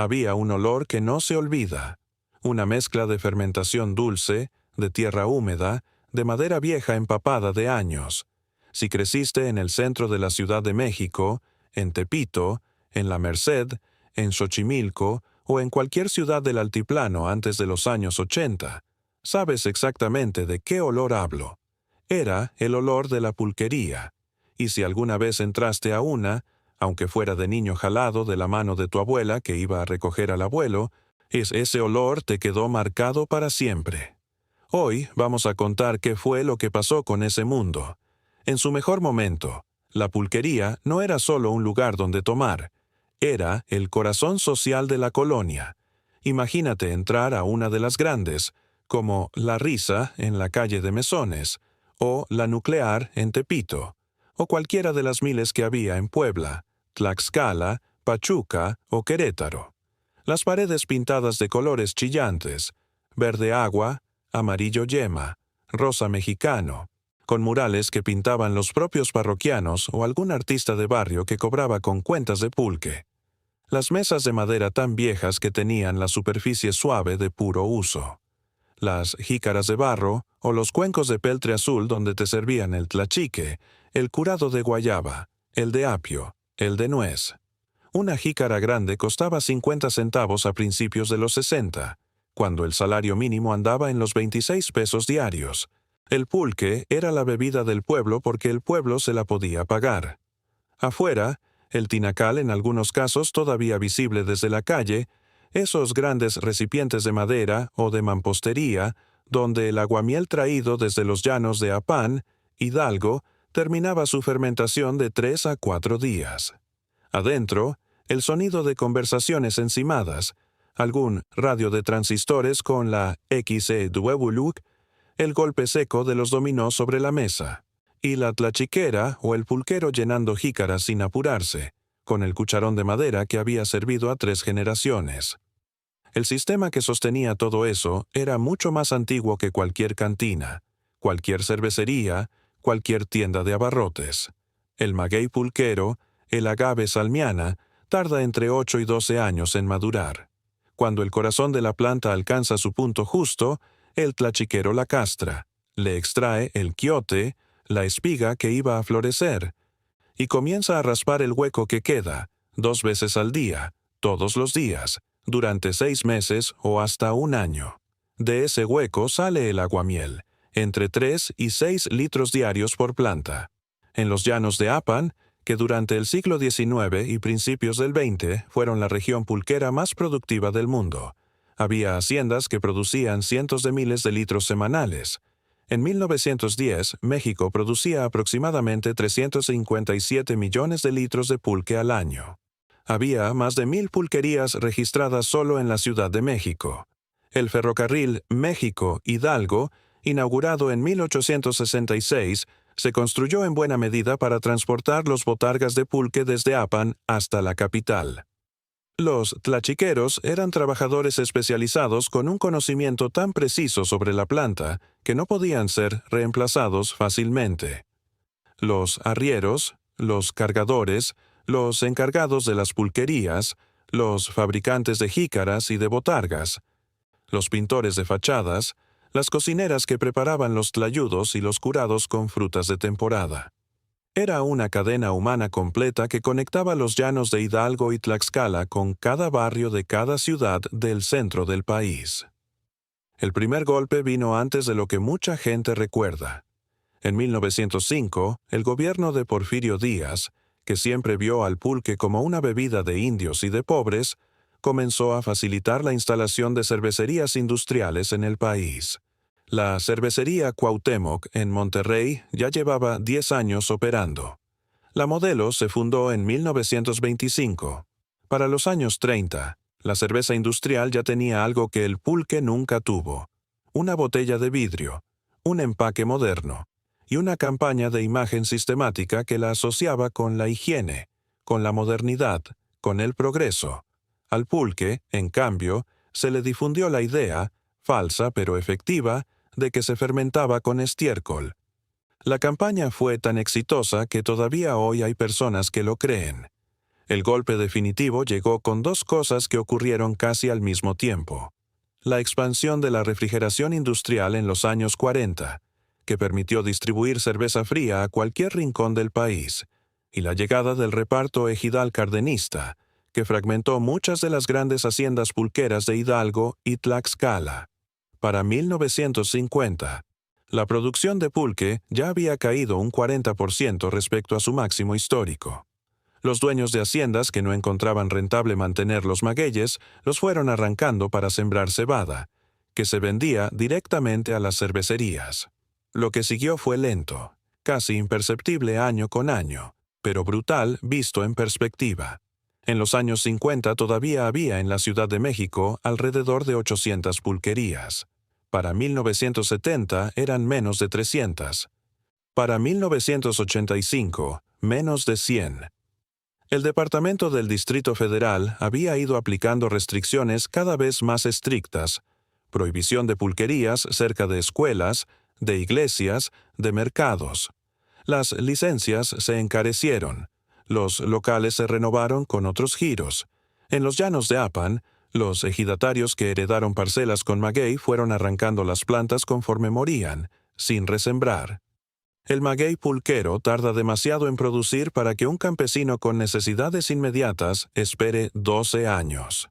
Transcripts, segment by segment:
Había un olor que no se olvida, una mezcla de fermentación dulce, de tierra húmeda, de madera vieja empapada de años. Si creciste en el centro de la Ciudad de México, en Tepito, en La Merced, en Xochimilco o en cualquier ciudad del altiplano antes de los años 80, sabes exactamente de qué olor hablo. Era el olor de la pulquería. Y si alguna vez entraste a una, aunque fuera de niño jalado de la mano de tu abuela que iba a recoger al abuelo, ese olor te quedó marcado para siempre. Hoy vamos a contar qué fue lo que pasó con ese mundo. En su mejor momento, la pulquería no era solo un lugar donde tomar, era el corazón social de la colonia. Imagínate entrar a una de las grandes, como La Risa en la calle de Mesones, o La Nuclear en Tepito, o cualquiera de las miles que había en Puebla, Tlaxcala, Pachuca o Querétaro. Las paredes pintadas de colores chillantes, verde agua, amarillo yema, rosa mexicano, con murales que pintaban los propios parroquianos o algún artista de barrio que cobraba con cuentas de pulque. Las mesas de madera tan viejas que tenían la superficie suave de puro uso. Las jícaras de barro o los cuencos de peltre azul donde te servían el tlachique, el curado de guayaba, el de apio, el de nuez. Una jícara grande costaba 50 centavos a principios de los 60, cuando el salario mínimo andaba en los 26 pesos diarios. El pulque era la bebida del pueblo porque el pueblo se la podía pagar. Afuera, el tinacal en algunos casos todavía visible desde la calle, esos grandes recipientes de madera o de mampostería, donde el aguamiel traído desde los llanos de Apán, Hidalgo, terminaba su fermentación de 3 a 4 días. Adentro, el sonido de conversaciones encimadas, algún radio de transistores con la XEWLUC, el golpe seco de los dominós sobre la mesa, y la tlachiquera o el pulquero llenando jícaras sin apurarse, con el cucharón de madera que había servido a 3 generaciones. El sistema que sostenía todo eso era mucho más antiguo que cualquier cantina, cualquier cervecería, cualquier tienda de abarrotes. El maguey pulquero, el agave salmiana, tarda entre 8 y 12 años en madurar. Cuando el corazón de la planta alcanza su punto justo, el tlachiquero la castra, le extrae el quiote, la espiga que iba a florecer, y comienza a raspar el hueco que queda, 2 veces al día, todos los días, durante 6 meses o hasta un año. De ese hueco sale el aguamiel, entre 3 y 6 litros diarios por planta. En los llanos de Apan, que durante el siglo XIX y principios del XX fueron la región pulquera más productiva del mundo. Había haciendas que producían cientos de miles de litros semanales. En 1910, México producía aproximadamente 357 millones de litros de pulque al año. Había más de 1,000 pulquerías registradas solo en la Ciudad de México. El ferrocarril México-Hidalgo, inaugurado en 1866, se construyó en buena medida para transportar los botargas de pulque desde Apan hasta la capital. Los tlachiqueros eran trabajadores especializados con un conocimiento tan preciso sobre la planta que no podían ser reemplazados fácilmente. Los arrieros, los cargadores, los encargados de las pulquerías, los fabricantes de jícaras y de botargas, los pintores de fachadas, las cocineras que preparaban los tlayudos y los curados con frutas de temporada. Era una cadena humana completa que conectaba los llanos de Hidalgo y Tlaxcala con cada barrio de cada ciudad del centro del país. El primer golpe vino antes de lo que mucha gente recuerda. En 1905, el gobierno de Porfirio Díaz, que siempre vio al pulque como una bebida de indios y de pobres, comenzó a facilitar la instalación de cervecerías industriales en el país. La cervecería Cuauhtémoc en Monterrey ya llevaba 10 años operando. La Modelo se fundó en 1925. Para los años 30, la cerveza industrial ya tenía algo que el pulque nunca tuvo: una botella de vidrio, un empaque moderno y una campaña de imagen sistemática que la asociaba con la higiene, con la modernidad, con el progreso. Al pulque, en cambio, se le difundió la idea, falsa pero efectiva, de que se fermentaba con estiércol. La campaña fue tan exitosa que todavía hoy hay personas que lo creen. El golpe definitivo llegó con dos cosas que ocurrieron casi al mismo tiempo. La expansión de la refrigeración industrial en los años 40, que permitió distribuir cerveza fría a cualquier rincón del país, y la llegada del reparto ejidal cardenista, que fragmentó muchas de las grandes haciendas pulqueras de Hidalgo y Tlaxcala. Para 1950, la producción de pulque ya había caído un 40% respecto a su máximo histórico. Los dueños de haciendas que no encontraban rentable mantener los magueyes los fueron arrancando para sembrar cebada, que se vendía directamente a las cervecerías. Lo que siguió fue lento, casi imperceptible año con año, pero brutal visto en perspectiva. En los años 50 todavía había en la Ciudad de México alrededor de 800 pulquerías. Para 1970 eran menos de 300. Para 1985, menos de 100. El Departamento del Distrito Federal había ido aplicando restricciones cada vez más estrictas, prohibición de pulquerías cerca de escuelas, de iglesias, de mercados. Las licencias se encarecieron, los locales se renovaron con otros giros. En los llanos de Apan, los ejidatarios que heredaron parcelas con maguey fueron arrancando las plantas conforme morían, sin resembrar. El maguey pulquero tarda demasiado en producir para que un campesino con necesidades inmediatas espere 12 años.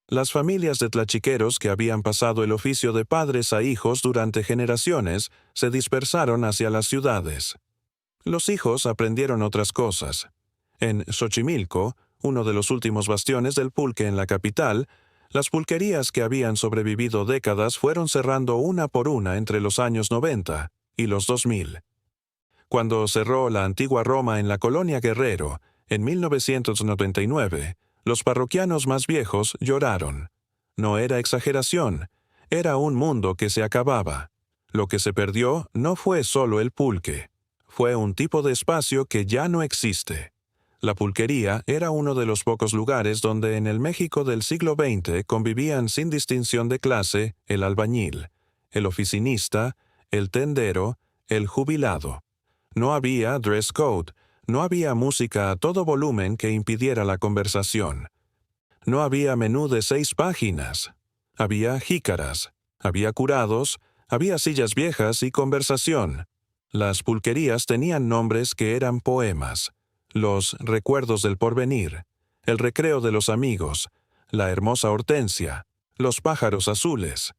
Las familias de tlachiqueros que habían pasado el oficio de padres a hijos durante generaciones se dispersaron hacia las ciudades. Los hijos aprendieron otras cosas. En Xochimilco, uno de los últimos bastiones del pulque en la capital, las pulquerías que habían sobrevivido décadas fueron cerrando una por una entre los años 90 y los 2000. Cuando cerró la antigua Roma en la colonia Guerrero, en 1999, los parroquianos más viejos lloraron. No era exageración, era un mundo que se acababa. Lo que se perdió no fue solo el pulque, fue un tipo de espacio que ya no existe. La pulquería era uno de los pocos lugares donde en el México del siglo XX convivían sin distinción de clase el albañil, el oficinista, el tendero, el jubilado. No había dress code, no había música a todo volumen que impidiera la conversación. No había menú de 6 páginas. Había jícaras, había curados, había sillas viejas y conversación. Las pulquerías tenían nombres que eran poemas. Los recuerdos del porvenir, el recreo de los amigos, la hermosa hortensia, los pájaros azules.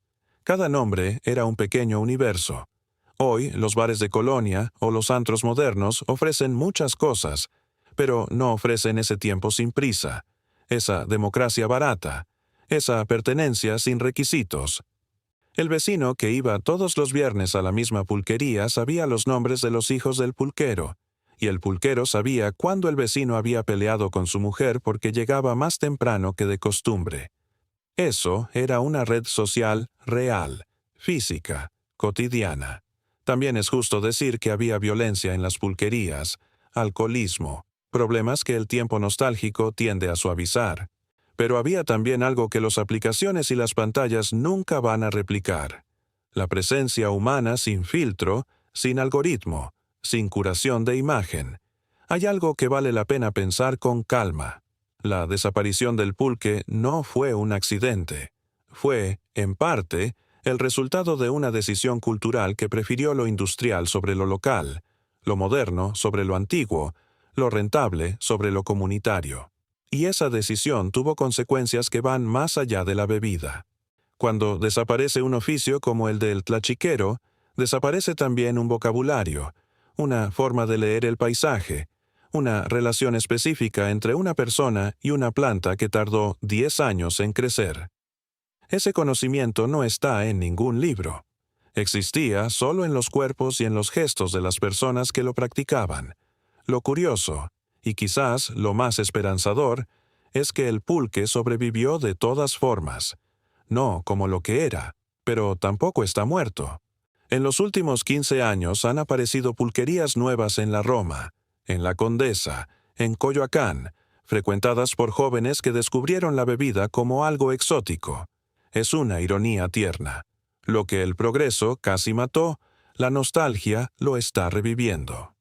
Cada nombre era un pequeño universo. Hoy, los bares de colonia o los antros modernos ofrecen muchas cosas, pero no ofrecen ese tiempo sin prisa, esa democracia barata, esa pertenencia sin requisitos. El vecino que iba todos los viernes a la misma pulquería sabía los nombres de los hijos del pulquero, y el pulquero sabía cuándo el vecino había peleado con su mujer porque llegaba más temprano que de costumbre. Eso era una red social real, física, cotidiana. También es justo decir que había violencia en las pulquerías, alcoholismo, problemas que el tiempo nostálgico tiende a suavizar. Pero había también algo que las aplicaciones y las pantallas nunca van a replicar: la presencia humana sin filtro, sin algoritmo, sin curación de imagen. Hay algo que vale la pena pensar con calma. La desaparición del pulque no fue un accidente. Fue, en parte, el resultado de una decisión cultural que prefirió lo industrial sobre lo local, lo moderno sobre lo antiguo, lo rentable sobre lo comunitario. Y esa decisión tuvo consecuencias que van más allá de la bebida. Cuando desaparece un oficio como el del tlachiquero, desaparece también un vocabulario, una forma de leer el paisaje, una relación específica entre una persona y una planta que tardó 10 años en crecer. Ese conocimiento no está en ningún libro. Existía solo en los cuerpos y en los gestos de las personas que lo practicaban. Lo curioso, y quizás lo más esperanzador, es que el pulque sobrevivió de todas formas. No como lo que era, pero tampoco está muerto. En los últimos 15 años han aparecido pulquerías nuevas en la Roma, en la Condesa, en Coyoacán, frecuentadas por jóvenes que descubrieron la bebida como algo exótico. Es una ironía tierna. Lo que el progreso casi mató, la nostalgia lo está reviviendo.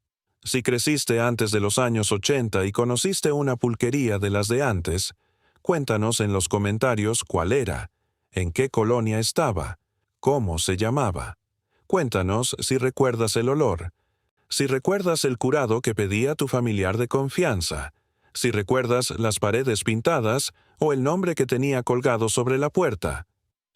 Si creciste antes de los años 80 y conociste una pulquería de las de antes, cuéntanos en los comentarios cuál era, en qué colonia estaba, cómo se llamaba. Cuéntanos si recuerdas el olor, si recuerdas el curado que pedía tu familiar de confianza, si recuerdas las paredes pintadas o el nombre que tenía colgado sobre la puerta.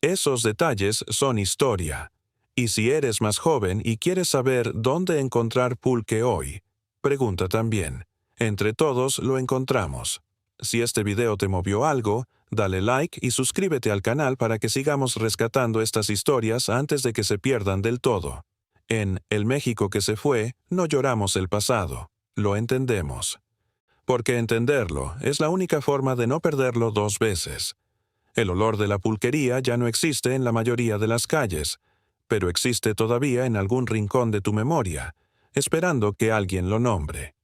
Esos detalles son historia. Y si eres más joven y quieres saber dónde encontrar pulque hoy, pregunta también. Entre todos lo encontramos. Si este video te movió algo, dale like y suscríbete al canal para que sigamos rescatando estas historias antes de que se pierdan del todo. En El México que se fue, no lloramos el pasado, lo entendemos. Porque entenderlo es la única forma de no perderlo dos veces. El olor de la pulquería ya no existe en la mayoría de las calles, pero existe todavía en algún rincón de tu memoria, esperando que alguien lo nombre.